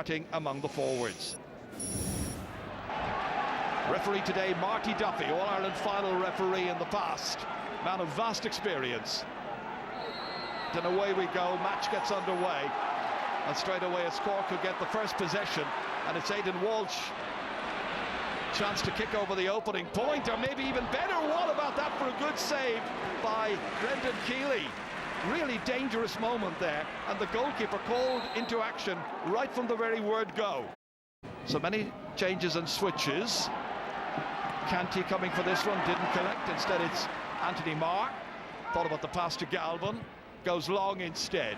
starting among the forwards. Referee today, Marty Duffy, All-Ireland final referee in the past. Man of vast experience. And away we go, match gets underway. And straight away as Cork will get the first possession. And it's Aidan Walsh. Chance to kick over the opening point, or maybe even better. What about that for a good save by Brendan Keeley? Really dangerous moment there, and the goalkeeper called into action right from the very word go. So many changes and switches. Canty coming for this one, didn't collect. Instead it's Anthony Marr. Thought about the pass to Galvin, goes long instead.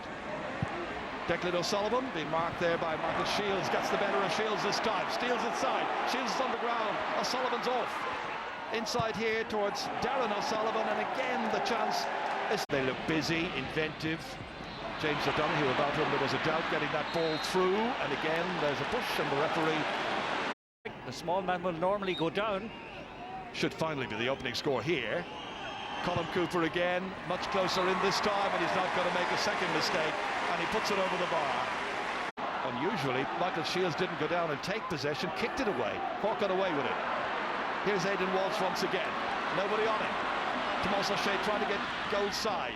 Declan O'Sullivan being marked there by Michael Shields, gets the better of Shields this time, steals inside, Shields is on the ground, O'Sullivan's off. Inside here towards Darren O'Sullivan, and again the chance is... They look busy, inventive. James O'Donoghue about whom there was a doubt getting that ball through, and again there's a push and the referee... The small man will normally go down. Should finally be the opening score here. Colin Cooper again, much closer in this time, and he's not going to make a second mistake, and he puts it over the bar. Unusually, Michael Shields didn't go down and take possession, kicked it away. Cork got away with it. Here's Aidan Walsh once again, nobody on him. Tomas O'Shea trying to get goal side.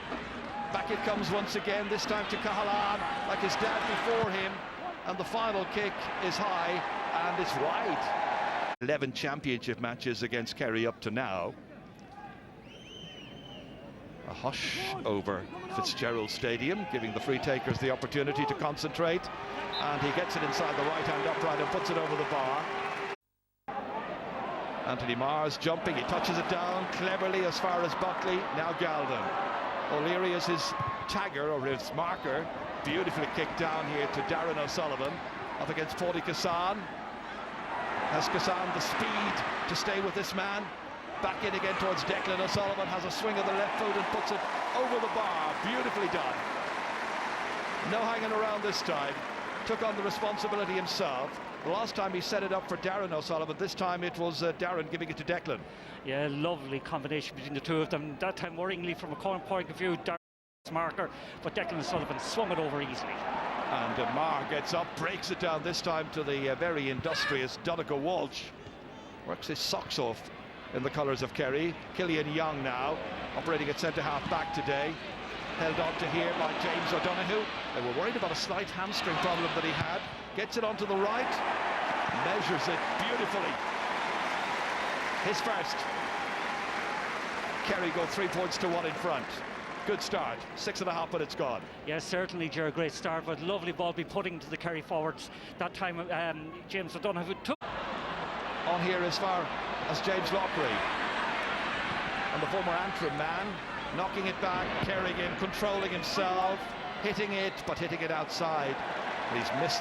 Back it comes once again, this time to Cahalane, like his dad before him, and the final kick is high, and it's wide. 11 championship matches against Kerry up to now. A hush over Fitzgerald Stadium, giving the free takers the opportunity to concentrate, and he gets it inside the right-hand upright and puts it over the bar. Anthony Marr's jumping, he touches it down cleverly as far as Buckley, now Galvin. O'Leary is his tagger, or his marker, beautifully kicked down here to Darren O'Sullivan, up against Paudie Kassan. Has Kassan the speed to stay with this man? Back in again towards Declan O'Sullivan, has a swing of the left foot and puts it over the bar. Beautifully done. No hanging around this time. Took on the responsibility himself. The last time he set it up for Darren O'Sullivan. This time it was Darren giving it to Declan. Yeah, lovely combination between the two of them. That time, worryingly, from a corner point of view, Darren's marker, but Declan O'Sullivan swung it over easily. And Marr gets up, breaks it down, this time to the very industrious Donegal Walsh. Works his socks off in the colours of Kerry. Killian Young now, operating at centre-half back today. Held on to here by James O'Donoghue. They were worried about a slight hamstring problem that he had. Gets it onto the right, measures it beautifully. His first. Kerry go 3 points to 1 in front. Good start, 6.5 minutes gone. Yes, certainly, Ger, great start, but lovely ball be putting to the Kerry forwards. That time James O'Donoghue took... On here as far as James Lockery, and the former Antrim man, knocking it back, Kerrigan controlling himself, hitting it, but hitting it outside. He's missed.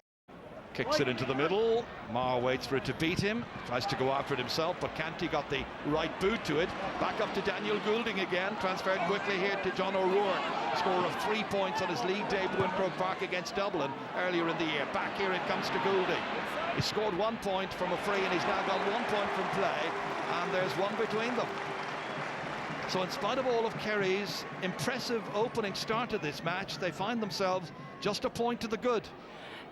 Kicks it into the middle. Marr waits for it to beat him, tries to go after it himself, but Canty got the right boot to it. Back up to Daniel Goulding again, transferred quickly here to John O'Rourke. Score of 3 points on his league debut in Croke Park against Dublin earlier in the year. Back here it comes to Goulding. He scored 1 point from a free, and he's now got 1 point from play, and there's one between them. So in spite of all of Kerry's impressive opening start to this match, they find themselves just a point to the good.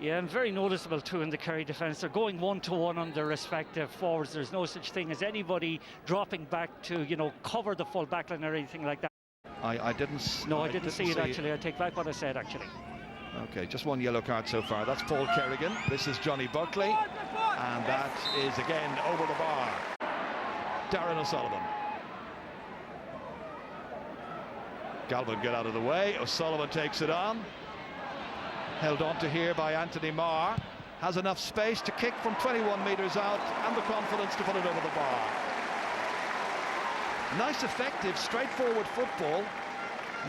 Yeah, and very noticeable too in the Kerry defence. They're going 1-to-1 on their respective forwards. There's no such thing as anybody dropping back to, you know, cover the full backline or anything like that. I didn't see it actually. I take back what I said actually. Okay, just 1 yellow card so far. That's Paul Kerrigan. This is Johnny Buckley, and that is again over the bar. Darren O'Sullivan. Galvin get out of the way. O'Sullivan takes it on. Held on to here by Anthony Marr. Has enough space to kick from 21 metres out, and the confidence to put it over the bar. Nice, effective, straightforward football.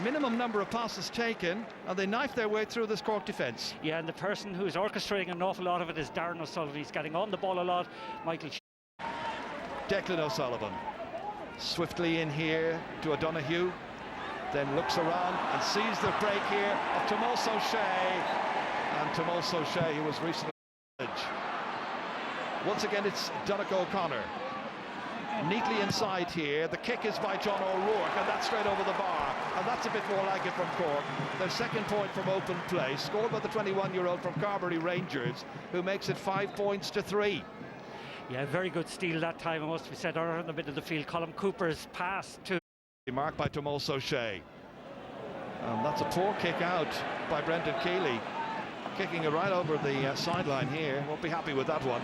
Minimum number of passes taken, and they knife their way through this Cork defence. Yeah, and the person who's orchestrating an awful lot of it is Darren O'Sullivan. He's getting on the ball a lot. Declan O'Sullivan. Swiftly in here to O'Donoghue. Then looks around and sees the break here of Tomas O'Shea. And Tomas O'Shea, who was recently... Once again, it's Donnacha O'Connor. neatly inside here. The kick is by John O'Rourke, and that's straight over the bar, and that's a bit more like it from Cork. Their second point from open play, scored by the 21-year-old from Carbery Rangers, who makes it 5 points to 3. Yeah, very good steal that time, it must be said, around the middle of the field. Colin Cooper's pass to... Marked by Tomas O'Shea. And that's a poor kick out by Brendan Keeley. Kicking it right over the sideline here. Won't be happy with that one.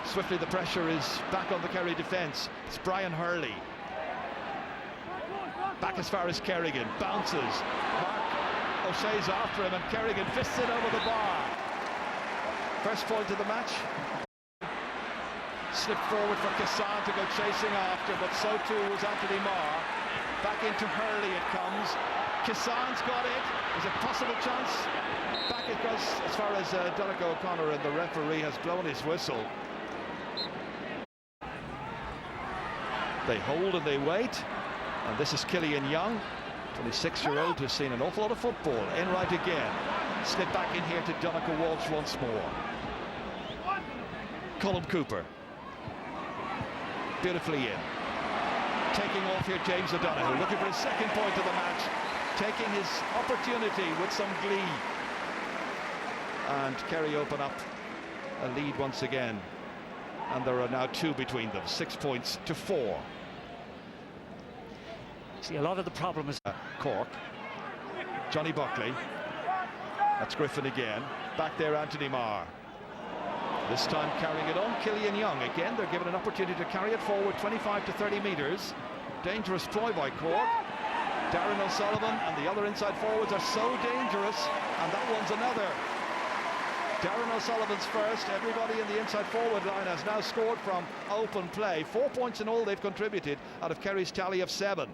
Swiftly the pressure is back on the Kerry defence. It's Brian Hurley. Back as far as Kerrigan. Bounces. Mark O'Shea's after him and Kerrigan fists it over the bar. First point of the match. Slipped forward for Kassan to go chasing after, but so too was Anthony Marr. Back into Hurley it comes. Kassan's got it. Is a possible chance. Back it goes as far as Donnacha O'Connor, and the referee has blown his whistle. They hold and they wait. And this is Killian Young, 26-year-old who's seen an awful lot of football. In right again. Slip back in here to Donnacha Walsh once more. Colin Cooper. Beautifully in. Taking off here James O'Donoghue, looking for his second point of the match. Taking his opportunity with some glee. And Kerry open up a lead once again. And there are now 2 between them, 6 points to 4. See, a lot of the problem is... Cork. Johnny Buckley. That's Griffin again. Back there, Anthony Marr. This time carrying it on, Killian Young. Again, they're given an opportunity to carry it forward 25 to 30 metres. Dangerous ploy by Cork. Darren O'Sullivan and the other inside forwards are so dangerous, and that one's another. Darren O'Sullivan's first. Everybody in the inside forward line has now scored from open play. 4 points in all they've contributed out of Kerry's tally of 7.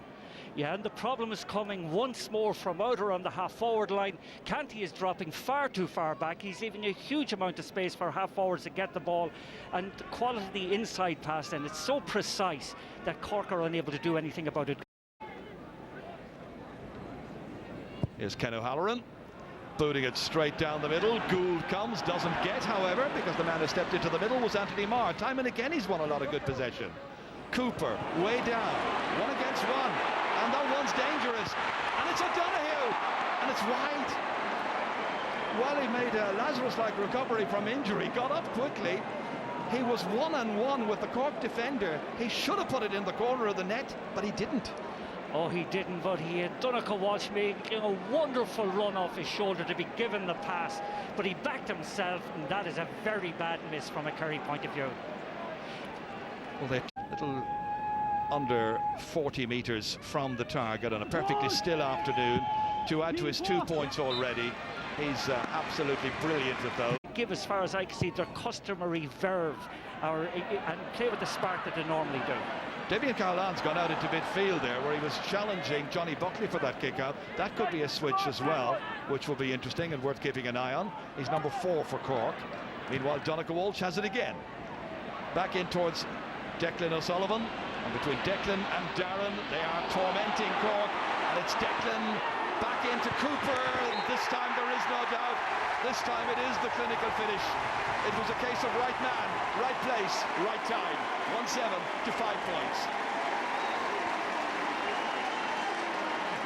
Yeah, and the problem is coming once more from out around the half-forward line. Canty is dropping far too far back. He's leaving a huge amount of space for half-forwards to get the ball. And the quality of the inside pass then, it's so precise that Cork are unable to do anything about it. Here's Ken O'Halloran, booting it straight down the middle. Gould comes, doesn't get, however, because the man who stepped into the middle was Anthony Marr. Time and again he's won a lot of good possession. Cooper, way down, 1 against 1. And that one's dangerous, and it's O'Donoghue, and it's wide. Well, he made a Lazarus-like recovery from injury, got up quickly. He was one-on-one with the Cork defender. He should have put it in the corner of the net, but he didn't. Oh, he didn't, but he had Donnacha Walsh making a wonderful run off his shoulder to be given the pass, but he backed himself, and that is a very bad miss from a Kerry point of view. Well, they're little under 40 metres from the target on a perfectly still afternoon. To add to his 2 points already, he's absolutely brilliant with those. Give, as far as I can see, their customary verve and play with the spark that they normally do. Damien Cahallan's gone out into midfield there, where he was challenging Johnny Buckley for that kick out. That could be a switch as well, which will be interesting and worth keeping an eye on. He's number 4 for Cork. Meanwhile, Donnacha Walsh has it again. Back in towards Declan O'Sullivan. And between Declan and Darren, they are tormenting Cork. And it's Declan back into Cooper. And this time there is no doubt. This time it is the clinical finish. It was a case of right man, right place, right time. 1-7 to 5 points.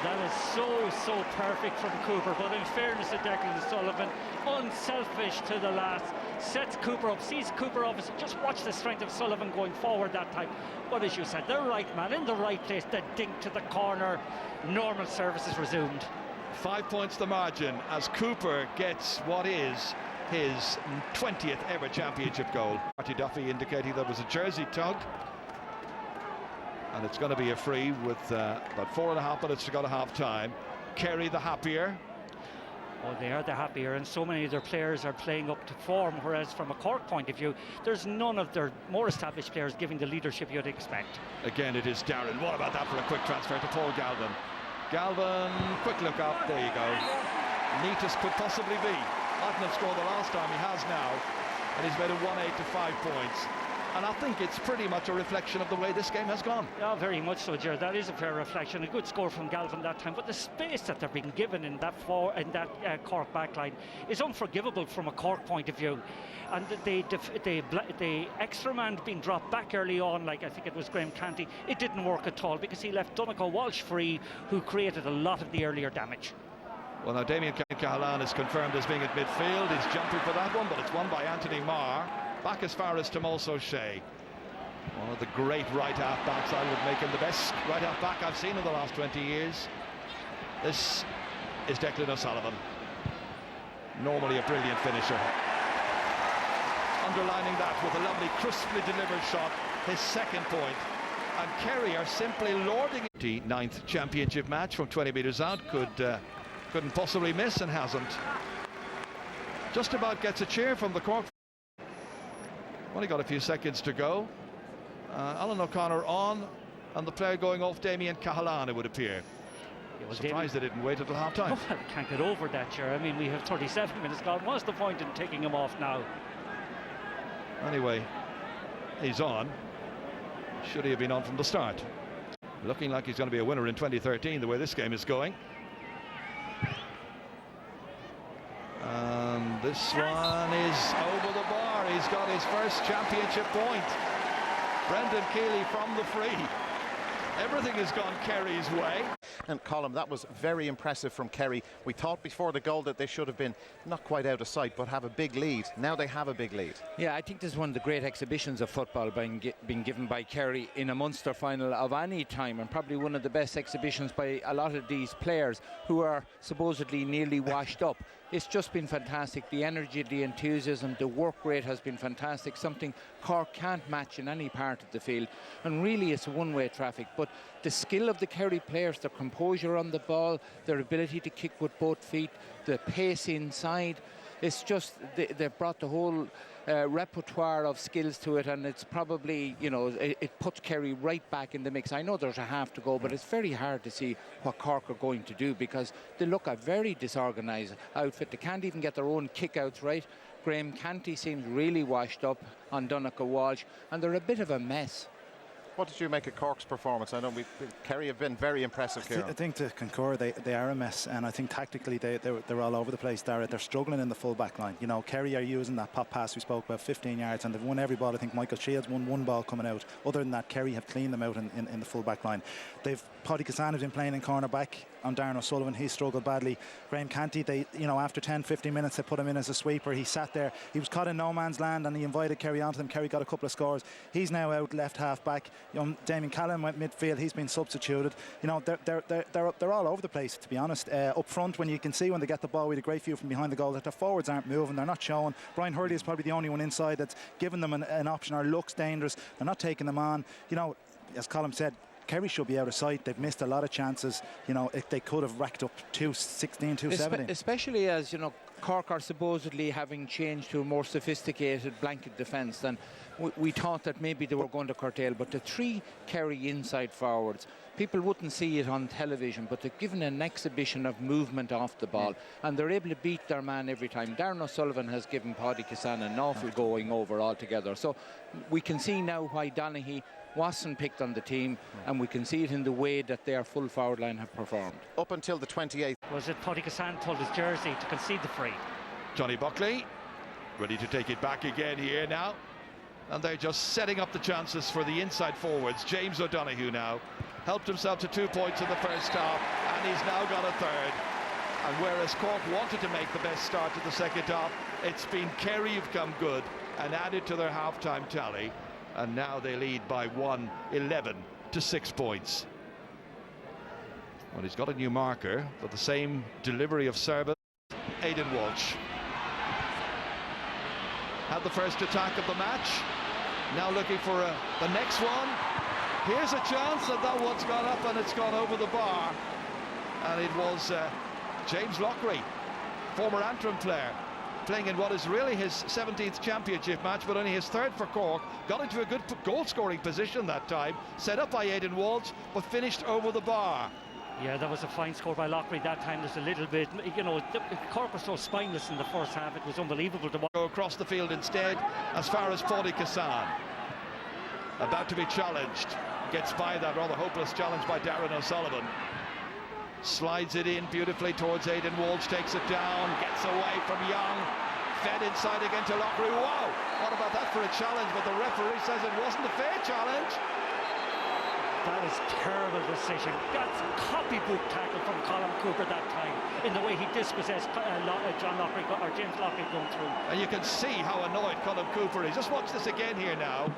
That is so perfect from Cooper, but in fairness to Declan O'Sullivan, unselfish to the last, sets Cooper up, sees Cooper off, just watch the strength of Sullivan going forward that time. But as you said, the right man in the right place, the dink to the corner, normal service is resumed. 5 points the margin as Cooper gets what is his 20th ever championship goal. Marty Duffy indicating there was a jersey tug. And it's going to be a free with about 4.5 minutes to go to half-time. Kerry the happier. Oh, they are the happier, and so many of their players are playing up to form, whereas from a Cork point of view, there's none of their more established players giving the leadership you'd expect. Again, it is Darren. What about that for a quick transfer to Paul Galvin? Galvin, quick look up, there you go. Neat as could possibly be. Mightn't have scored the last time, he has now. And he's made it 1-8 to 5 points. And I think it's pretty much a reflection of the way this game has gone. Yeah, very much so, Gerard. That is a fair reflection. A good score from Galvin that time, but the space that they're being given in that Cork backline is unforgivable from a Cork point of view. And the extra man being dropped back early on, like I think it was Graham Canty, it didn't work at all because he left Donncha Walsh free, who created a lot of the earlier damage. Well, now Damien Cahalane is confirmed as being at midfield. He's jumping for that one, but it's won by Anthony Marr. Back as far as Tomas O'Shea. One of the great right half backs. I would make him the best right half back I've seen in the last 20 years. This is Declan O'Sullivan. Normally a brilliant finisher. Underlining that with a lovely crisply delivered shot, his second point. And Kerry are simply lording it. The 9th championship match from 20 metres out. Couldn't possibly miss and hasn't. Just about gets a cheer from the Cork. Only got a few seconds to go. Alan O'Connor on, and the player going off, Damien Cahalane, it would appear. Yeah, surprised they didn't wait until half time. Oh, I can't get over that, sure. I mean, we have 37 minutes gone. What's the point in taking him off now? Anyway, he's on. Should he have been on from the start? Looking like he's going to be a winner in 2013, the way this game is going. And this one is over the bar. He's got his first championship point. Brendan Keeley from the free. Everything has gone Kerry's way. And Colm, that was very impressive from Kerry. We thought before the goal that they should have been not quite out of sight, but have a big lead. Now they have a big lead. Yeah, I think this is one of the great exhibitions of football being given by Kerry in a Munster final of any time, and probably one of the best exhibitions by a lot of these players who are supposedly nearly washed up. It's just been fantastic. The energy, the enthusiasm, the work rate has been fantastic, something Cork can't match in any part of the field. And really it's a one-way traffic, but the skill of the Kerry players, their composure on the ball, their ability to kick with both feet, the pace inside, it's just they've brought the whole repertoire of skills to it, and it's probably, you know, it puts Kerry right back in the mix. I know there's a half to go, but it's very hard to see what Cork are going to do because they look a very disorganised outfit. They can't even get their own kick-outs right. Graham Canty seems really washed up on Donncha Walsh, and they're a bit of a mess. What did you make of Cork's performance? I know Kerry have been very impressive here. I think to concur, they are a mess, and I think tactically they're all over the place. They're struggling in the full back line. You know, Kerry are using that pop pass we spoke about, 15 yards, and they've won every ball. I think Michael Shields won one ball coming out. Other than that, Kerry have cleaned them out in the full back line. Paddy Cassano has been playing in corner back on Darren O'Sullivan. He struggled badly. Graham Canty, after 10-15 minutes they put him in as a sweeper. He sat there, he was caught in no man's land, and he invited Kerry onto them. Kerry got a couple of scores. He's now out left half back. Damien Cahalane went midfield. He's been substituted. You know, they're all over the place, to be honest. Up front, when you can see when they get the ball with a great view from behind the goal that the forwards aren't moving, they're not showing. Brian Hurley is probably the only one inside that's given them an option or looks dangerous. They're not taking them on. You know, as Colm said, Kerry should be out of sight. They've missed a lot of chances. You know, if they could have racked up 216, 217. Especially as, you know, Cork are supposedly having changed to a more sophisticated blanket defence than we thought that maybe they were going to curtail. But the three Kerry inside forwards, people wouldn't see it on television, but they're given an exhibition of movement off the ball, and they're able to beat their man every time. Darren O'Sullivan has given Paddy Cassano an awful going over altogether. So we can see now why Donaghy wasn't picked on the team, and we can see it in the way that their full forward line have performed. Up until the 28th. Was it Paddy Cassano pulled his jersey to concede the free? Johnny Buckley ready to take it back again here now, and they're just setting up the chances for the inside forwards. James O'Donoghue now helped himself to 2 points in the first half, and he's now got a third. And whereas Cork wanted to make the best start to the second half, it's been Kerry who've come good and added to their half-time tally, and now they lead by 11 to 6 points. Well, he's got a new marker for the same delivery of service. Aidan Walsh had the first attack of the match, now looking for the next one. Here's a chance, and that one's gone up and it's gone over the bar, and it was James Lockery, former Antrim player, playing in what is really his 17th championship match, but only his third for Cork. Got into a good goal-scoring position that time, set up by Aidan Walsh, but finished over the bar. Yeah, that was a fine score by Lockery that time. There's a little bit, you know, Cork was so spineless in the first half, it was unbelievable to watch. Go across the field instead, as far as Paddy Cassano. about to be challenged. Gets by that rather hopeless challenge by Darren O'Sullivan. Slides it in beautifully towards Aidan Walsh, takes it down, gets away from Young, fed inside again to Locklear. Wow, what about that for a challenge? But the referee says it wasn't a fair challenge. That is terrible decision. That's a copybook tackle from Colin Cooper that time, in the way he dispossessed John Locklear or James Locklear going through. And you can see how annoyed Colin Cooper is. Just watch this again here now.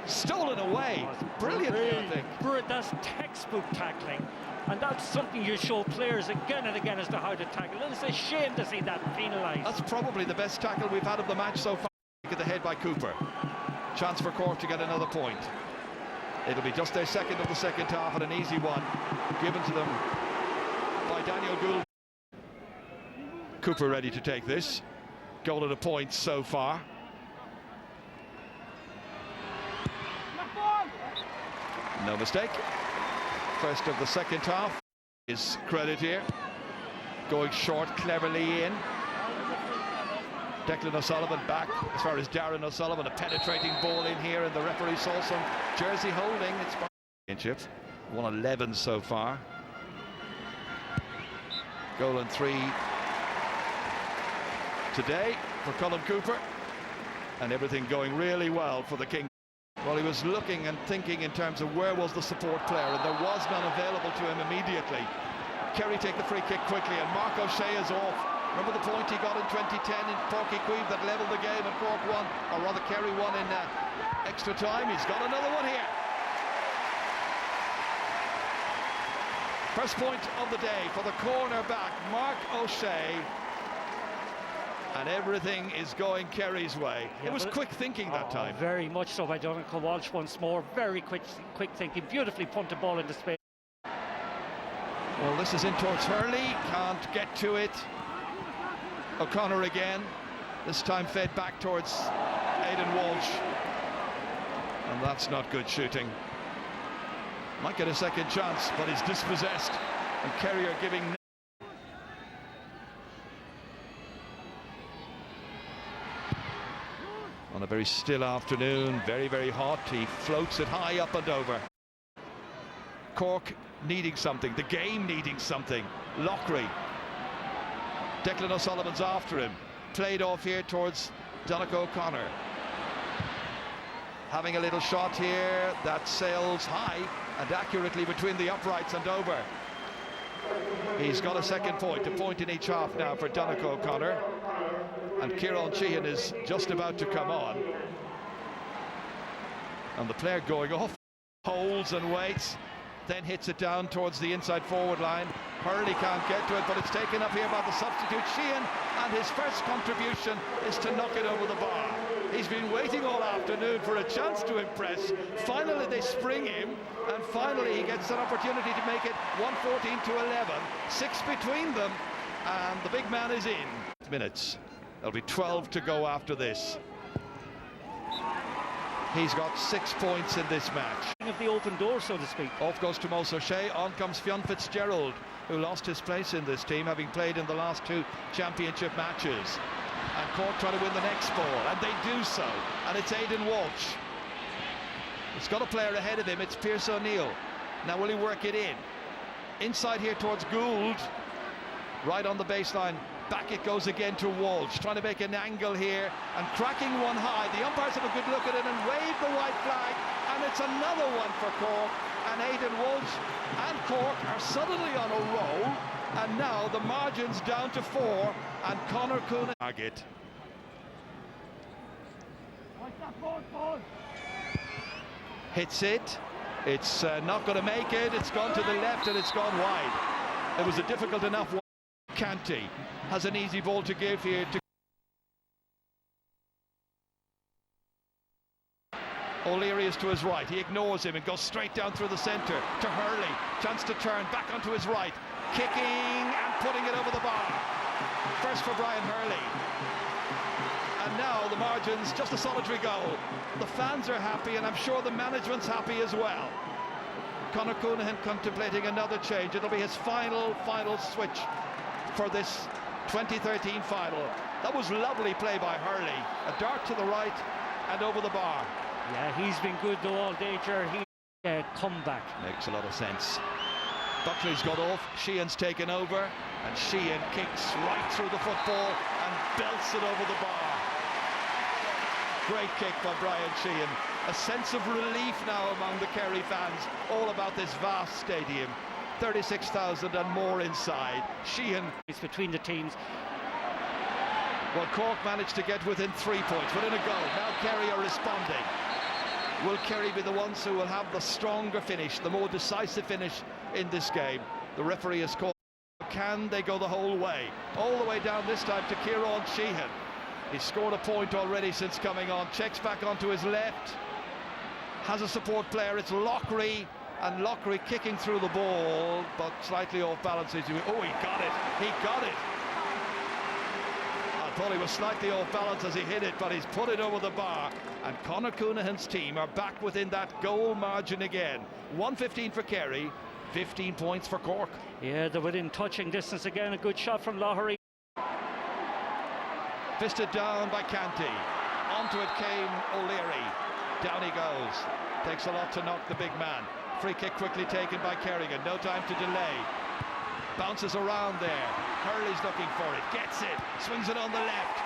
Stolen away. Brilliantly, I think. That's textbook tackling. And that's something you show players again and again as to how to tackle. And it's a shame to see that penalised. That's probably the best tackle we've had of the match so far. At the head by Cooper. Chance for Cork to get another point. It'll be just their second of the second half, and an easy one given to them by Daniel Gould. Cooper ready to take this. Goal at a point so far. No mistake. First of the second half is credit here. Going short cleverly in. Declan O'Sullivan back as far as Darren O'Sullivan. A penetrating ball in here, and the referee saw some jersey holding. It's championship. 111 so far. Goal and 3 today for Colin Cooper, and everything going really well for the King. Well, he was looking and thinking in terms of where was the support player, and there was none available to him immediately. Kerry take the free kick quickly, and Mark O'Shea is off. Remember the point he got in 2010 in Porky Queeve that levelled the game, and Cork won, or rather Kerry won in extra time. He's got another one here. First point of the day for the cornerback, Mark O'Shea. And everything is going Kerry's way. Yeah, it was quick thinking that time. Very much so by Donnacha Walsh once more. Very quick thinking. Beautifully punted ball into space. Well, this is in towards Hurley. Can't get to it. O'Connor again. This time fed back towards Aidan Walsh. And that's not good shooting. Might get a second chance, but he's dispossessed. And Kerry are giving... On a very still afternoon, very, very hot, he floats it high up and over. Cork needing something, the game needing something. Locklear. Declan O'Sullivan's after him. Played off here towards Donnacha O'Connor. Having a little shot here that sails high and accurately between the uprights and over. He's got a second point, a point in each half now for Donnacha O'Connor. And Kieran Sheehan is just about to come on. And the player going off, holds and waits, then hits it down towards the inside forward line. Hurley can't get to it, but it's taken up here by the substitute Sheehan, and his first contribution is to knock it over the bar. He's been waiting all afternoon for a chance to impress. Finally they spring him, and finally he gets an opportunity to make it 114 to 11. 6 between them, and the big man is in. Minutes. There'll be 12 to go after this. He's got 6 points in this match. Of the open door, so to speak. Off goes Tomás O'Shea, on comes Fionn Fitzgerald, who lost his place in this team, having played in the last 2 championship matches. And Cork trying to win the next ball, and they do so. And it's Aidan Walsh. It's got a player ahead of him, it's Pierce O'Neill. Now will he work it in? Inside here towards Gould, right on the baseline. Back it goes again to Walsh, trying to make an angle here and cracking one high. The umpires have a good look at it and wave the white flag, and it's another one for Cork. And Aidan Walsh and Cork are suddenly on a roll, and now the margin's down to 4, and Conor Coonan target. Hits it. It's not going to make it. It's gone to the left and it's gone wide. It was a difficult enough one. Canty has an easy ball to give here to O'Leary is to his right. He ignores him and goes straight down through the centre to Hurley. Chance to turn back onto his right, kicking and putting it over the bar. First for Brian Hurley. And now the margin's just a solitary goal. The fans are happy, and I'm sure the management's happy as well. Conor Coonan contemplating another change. It'll be his final switch for this 2013 final. That was lovely play by Hurley. A dart to the right, and over the bar. Yeah, he's been good though all day, Ger. He come back. Makes a lot of sense. Buckley's got off, Sheehan's taken over, and Sheehan kicks right through the football and belts it over the bar. Great kick by Brian Sheehan. A sense of relief now among the Kerry fans, all about this vast stadium. 36,000 and more inside. Sheehan. It's between the teams. Well, Cork managed to get within 3 points, within a goal. Now Kerry are responding. Will Kerry be the ones who will have the stronger finish, the more decisive finish in this game? The referee has called. Can they go the whole way? All the way down this time to Kieran Sheehan. He's scored a point already since coming on. Checks back onto his left. Has a support player. It's Lockery. And Lockery kicking through the ball, but slightly off balance. Oh, he got it. He got it. I thought he was slightly off balance as he hit it, but he's put it over the bar. And Conor Coonahan's team are back within that goal margin again. 115 for Kerry, 15 points for Cork. Yeah, they're within touching distance again. A good shot from Lockery. Fisted down by Canty. Onto it came O'Leary. Down he goes. Takes a lot to knock the big man. Free kick quickly taken by Kerrigan. No time to delay. Bounces around there. Hurley's looking for it. Gets it. Swings it on the left.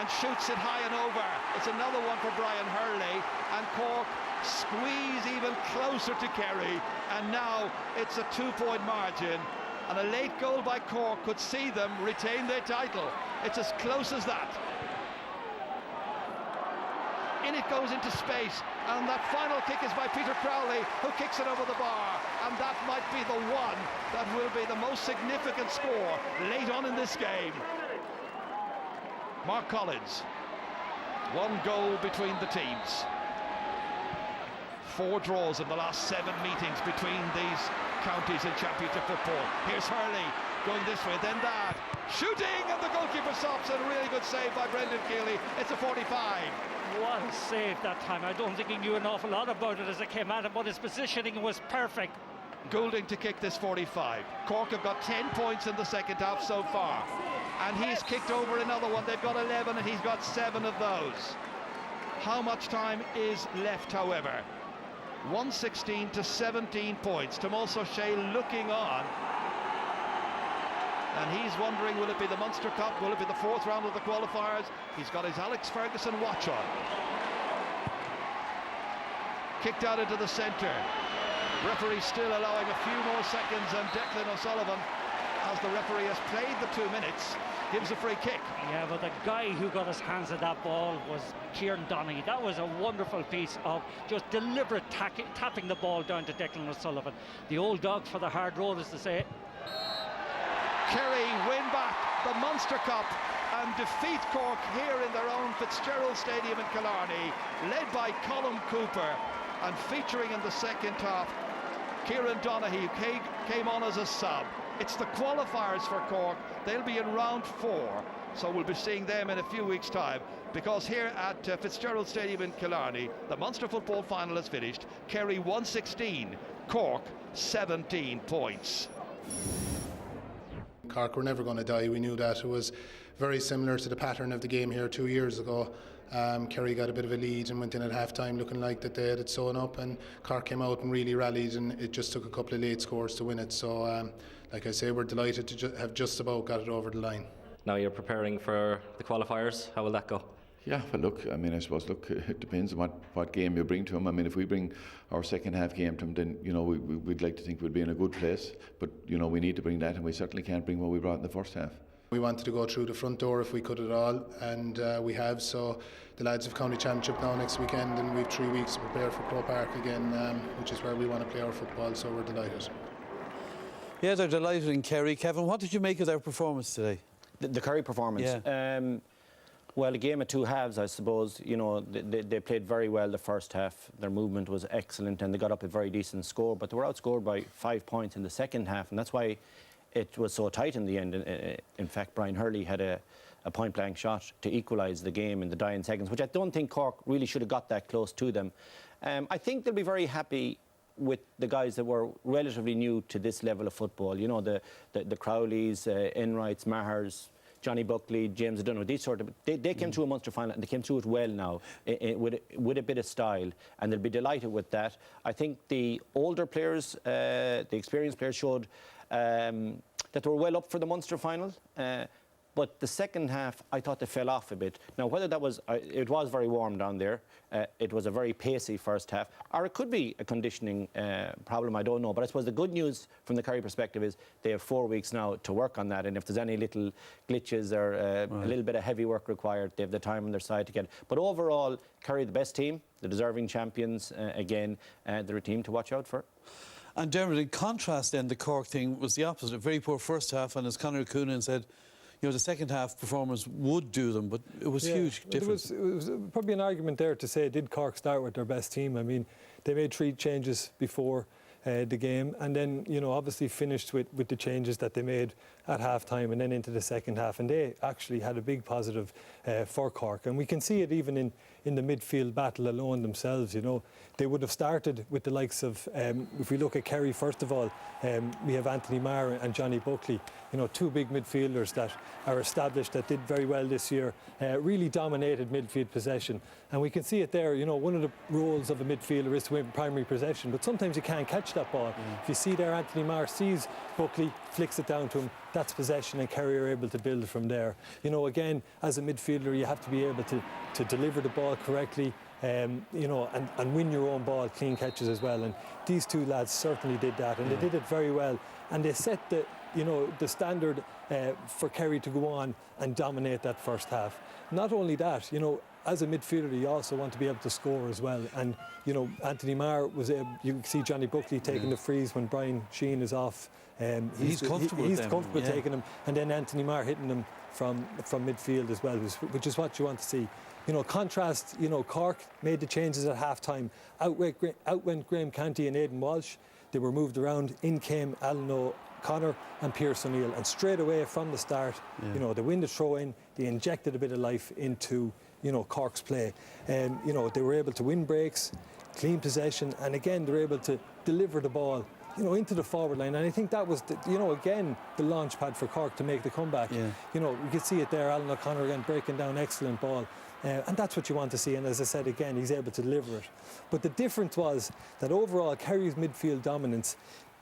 And shoots it high and over. It's another one for Brian Hurley. And Cork squeeze even closer to Kerry. And now it's a 2-point margin. And a late goal by Cork could see them retain their title. It's as close as that. In it goes into space, and that final kick is by Peter Crowley, who kicks it over the bar, and that might be the one that will be the most significant score late on in this game. Mark Collins, 1 goal between the teams. 4 draws in the last 7 meetings between these counties in championship football. Here's Hurley going this way, then that. Shooting, and the goalkeeper stops it. A really good save by Brendan Keeley. It's a 45. What a save that time. I don't think he knew an awful lot about it as it came at him, but his positioning was perfect. Goulding to kick this 45. Cork have got 10 points in the second half so far. And he's kicked over another one. They've got 11 and he's got 7 of those. How much time is left, however? 116 to 17 points. Tomas O'Shea looking on. And he's wondering, will it be the Munster Cup? Will it be the 4th round of the qualifiers? He's got his Alex Ferguson watch on. Kicked out into the centre. Referee still allowing a few more seconds, and Declan O'Sullivan, as the referee has played the 2 minutes, gives a free kick. Yeah, but the guy who got his hands at that ball was Kieran Donaghy. That was a wonderful piece of just deliberate tapping the ball down to Declan O'Sullivan. The old dog for the hard road, as to say. Kerry win back the Munster Cup and defeat Cork here in their own Fitzgerald Stadium in Killarney, led by Colm Cooper, and featuring in the second half Kieran Donaghy, who came on as a sub. It's the qualifiers for Cork. They'll be in round 4, so we'll be seeing them in a few weeks' time, because here at Fitzgerald Stadium in Killarney, the Munster football final is finished. Kerry 116, Cork 17 points. Cork were never going to die. We knew that. It was very similar to the pattern of the game here 2 years ago. Kerry got a bit of a lead and went in at half-time looking like that they had it sewn up, and Cork came out and really rallied, and it just took a couple of late scores to win it. So, like I say, we're delighted to have just about got it over the line. Now you're preparing for the qualifiers. How will that go? Yeah, well, look, I mean, I suppose, look, it depends on what game you bring to them. I mean, if we bring our second half game to them, then, you know, we'd like to think we'd be in a good place. But, you know, we need to bring that, and we certainly can't bring what we brought in the first half. We wanted to go through the front door if we could at all, and we have. So the lads have County Championship now next weekend, and we've 3 weeks to prepare for Croke Park again, which is where we want to play our football, so we're delighted. Yeah, they're delighted in Kerry. Kevin, what did you make of their performance today? The Kerry performance? Yeah. Well, a game of 2 halves, I suppose. You know, they played very well the first half. Their movement was excellent, and they got up a very decent score, but they were outscored by 5 points in the second half, and that's why it was so tight in the end. In fact, Brian Hurley had a point-blank shot to equalise the game in the dying seconds, which I don't think Cork really should have got that close to them. I think they'll be very happy with the guys that were relatively new to this level of football. You know, the Crowleys, Enrights, Mahers, Johnny Buckley, James O'Donoghue, these sort of, they came through a Munster final and they came through it well now with a bit of style, and they'll be delighted with that. I think the older players, the experienced players showed that they were well up for the Munster final. But the second half, I thought they fell off a bit. Now, whether that was, it was very warm down there. It was a very pacey first half. Or it could be a conditioning problem, I don't know. But I suppose the good news from the Kerry perspective is they have 4 weeks now to work on that. And if there's any little glitches or a little bit of heavy work required, they have the time on their side to get it. But overall, Kerry, the best team, the deserving champions, again, they're a team to watch out for. And Dermot, in contrast then, the Cork thing was the opposite. A very poor first half, and as Conor Coonan said, you know, the second half performance would do them, but it was huge difference. It was probably an argument there to say, did Cork start with their best team? I mean, they made 3 changes before the game, and then, you know, obviously finished with the changes that they made at half-time and then into the second half, and they actually had a big positive for Cork. And we can see it even in the midfield battle alone themselves. You know, they would have started with the likes of, if we look at Kerry first of all, we have Anthony Marr and Johnny Buckley, you know, 2 big midfielders that are established, that did very well this year, really dominated midfield possession. And we can see it there. You know, one of the roles of a midfielder is to win primary possession, but sometimes you can't catch that ball. If you see there, Anthony Marr sees Buckley, flicks it down to him, that's possession, and Kerry are able to build from there. You know, again, as a midfielder, you have to be able to deliver the ball correctly, you know, and win your own ball, clean catches as well. And these 2 lads certainly did that, and they did it very well. And they set the, you know, the standard for Kerry to go on and dominate that first half. Not only that, you know, as a midfielder, you also want to be able to score as well. And, you know, Anthony Marr was able, you can see Johnny Buckley taking the frees when Brian Sheehan is off. He's comfortable taking them, and then Anthony Marr hitting them from midfield as well, which is what you want to see. You know, contrast, you know, Cork made the changes at half-time. Out went Graham Canty and Aidan Walsh. They were moved around. In came Alan O'Connor and Pierce O'Neill. And straight away from the start, you know, they win the throw-in. They injected a bit of life into, you know, Cork's play. You know, they were able to win breaks, clean possession, and again, they were able to deliver the ball, you know, into the forward line. And I think that was, you know, again, the launch pad for Cork to make the comeback. You know, you could see it there, Alan O'Connor again breaking down, excellent ball. And that's what you want to see, and as I said again, he's able to deliver it. But the difference was that overall Kerry's midfield dominance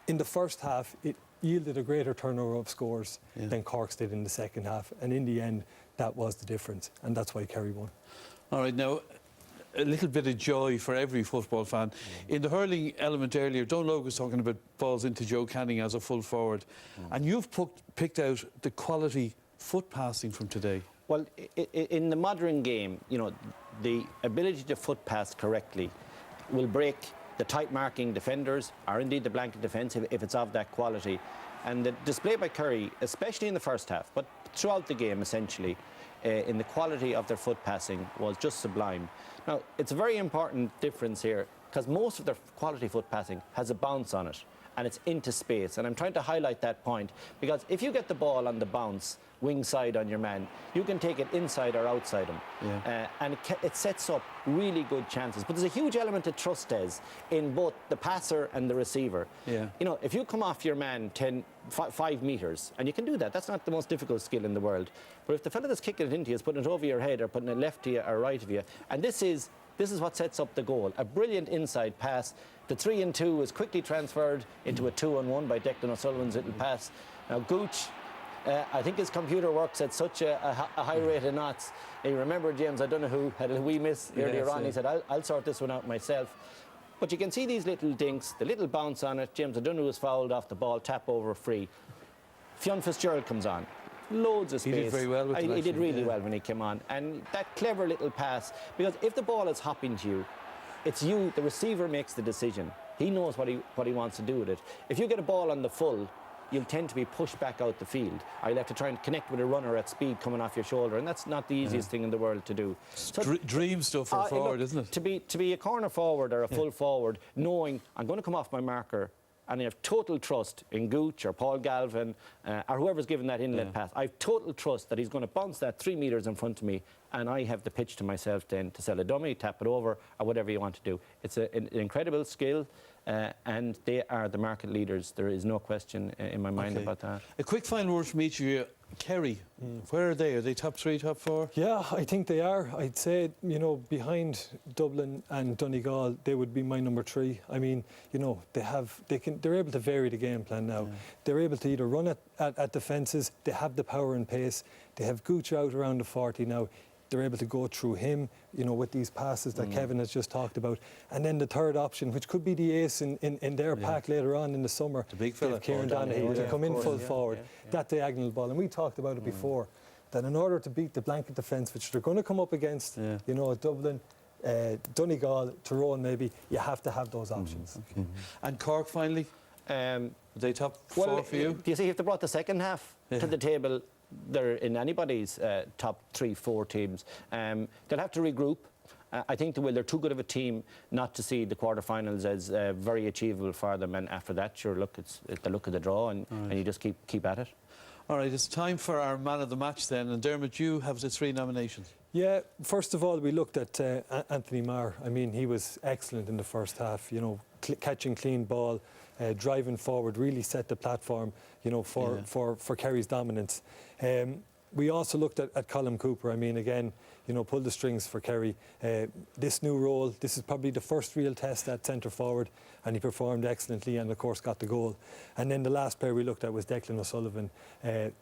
in the first half, it yielded a greater turnover of scores than Cork's did in the second half, and in the end that was the difference, and that's why Kerry won. All right, now a little bit of joy for every football fan. In the hurling element earlier, Don Logue was talking about balls into Joe Canning as a full forward, and you've picked out the quality foot passing from today. Well, in the modern game, you know, the ability to foot pass correctly will break the tight marking defenders, or indeed the blanket defence, if it's of that quality. And the display by Kerry, especially in the first half, but throughout the game essentially, in the quality of their foot passing was just sublime. Now, it's a very important difference here, because most of their quality foot passing has a bounce on it, and it's into space. And I'm trying to highlight that point, because if you get the ball on the bounce, wing side on your man, you can take it inside or outside him. And it sets up really good chances. But there's a huge element of trust, Des, in both the passer and the receiver. You know, if you come off your man 5 metres, and you can do that, that's not the most difficult skill in the world. But if the fella that's kicking it into you is putting it over your head or putting it left to you or right of you, and this is what sets up the goal. A brilliant inside pass. The 3-2 is quickly transferred into a 2-on-1 by Declan O'Sullivan's little pass. Now, Gooch, I think his computer works at such a high rate of knots. You remember James O'Donoghue had a wee miss earlier on. He said, I'll sort this one out myself. But you can see these little dinks, the little bounce on it. James O'Donoghue is fouled off the ball, tap over free. Fionn Fitzgerald comes on. Loads of space. He did very well with it. He did really well when he came on. And that clever little pass, because if the ball is hopping to you, it's you, the receiver makes the decision. He knows what he wants to do with it. If you get a ball on the full, you'll tend to be pushed back out the field. Or you'll have to try and connect with a runner at speed coming off your shoulder, and that's not the easiest thing in the world to do. So, dream stuff for a forward, isn't it? To be a corner forward or a full forward, knowing I'm going to come off my marker, and I have total trust in Gooch or Paul Galvin or whoever's given that inlet pass. I have total trust that he's going to bounce that 3 metres in front of me, and I have the pitch to myself then to sell a dummy, tap it over, or whatever you want to do. It's an incredible skill, and they are the market leaders. There is no question in my mind about that. A quick final word from each of you. Kerry, where are they? Are they top 3, top 4? Yeah, I think they are. I'd say, behind Dublin and Donegal, they would be my number 3. I mean, they're able to vary the game plan now. Yeah. They're able to either run at defences, they have the power and pace, they have Gooch out around the 40 now. They're able to go through him, with these passes that Kevin has just talked about. And then the third option, which could be the ace in their pack later on in the summer. The big fella. Kieran Donaghy to come in full forward. That diagonal ball. And we talked about it before, that in order to beat the blanket defence, which they're going to come up against, Dublin, Donegal, Tyrone maybe, you have to have those options. Okay. And Cork finally? Are they top 4 for you? You see, if they brought the second half to the table, they're in anybody's top 3-4 teams. They'll have to regroup. I think they're too good of a team not to see the quarterfinals as very achievable for them. And after that, sure, look, it's the look of the draw, and you just keep at it. All right, it's time for our man of the match then. And Dermot, you have the 3 nominations. Yeah, first of all, we looked at Anthony Marr. I mean, he was excellent in the first half, catching clean ball, driving forward, really set the platform, for Kerry's dominance. We also looked at Colm Cooper. I mean, again, pulled the strings for Kerry. This new role, this is probably the first real test at centre forward, and he performed excellently and, of course, got the goal. And then the last player we looked at was Declan O'Sullivan.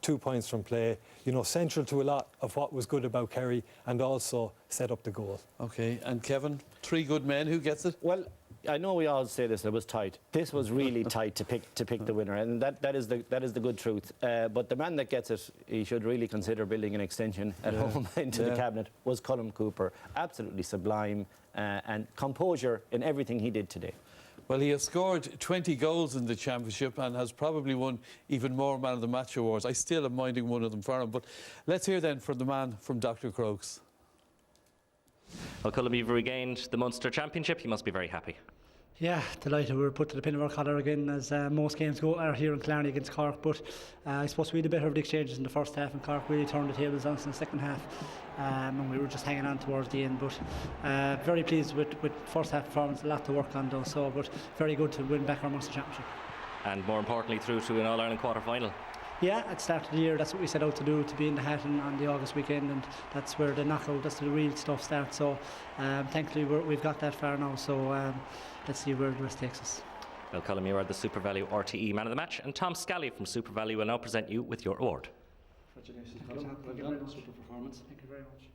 2 points from play, central to a lot of what was good about Kerry, and also set up the goal. OK, and Kevin, 3 good men. Who gets it? Well, I know we all say this, it was tight. This was really tight to pick the winner, and that is the good truth. But the man that gets it, he should really consider building an extension at home into the cabinet, was Colm Cooper. Absolutely sublime and composure in everything he did today. Well, he has scored 20 goals in the championship and has probably won even more Man of the Match awards. I still am minding one of them for him. But let's hear then from the man from Dr. Crokes. Well, Colm, you've regained the Munster Championship. You must be very happy. Yeah, delighted. We were put to the pin of our collar again, as most games go are here in Killarney against Cork. But I suppose we had the better of the exchanges in the first half, and Cork really turned the tables on us in the second half. And we were just hanging on towards the end. But very pleased with first half performance. A lot to work on, though. But very good to win back our Munster Championship. And more importantly, through to an All-Ireland quarter-final. Yeah, at the start of the year, that's what we set out to do, to be in the hat on the August weekend, and that's where the knockout, that's the real stuff starts. So thankfully we've got that far now, so let's see where the rest takes us. Well, Colm, you are the Super Value RTE Man of the Match, and Tom Scally from Super Value will now present you with your award. Congratulations, Colm. Thank you very much. Thank you very much.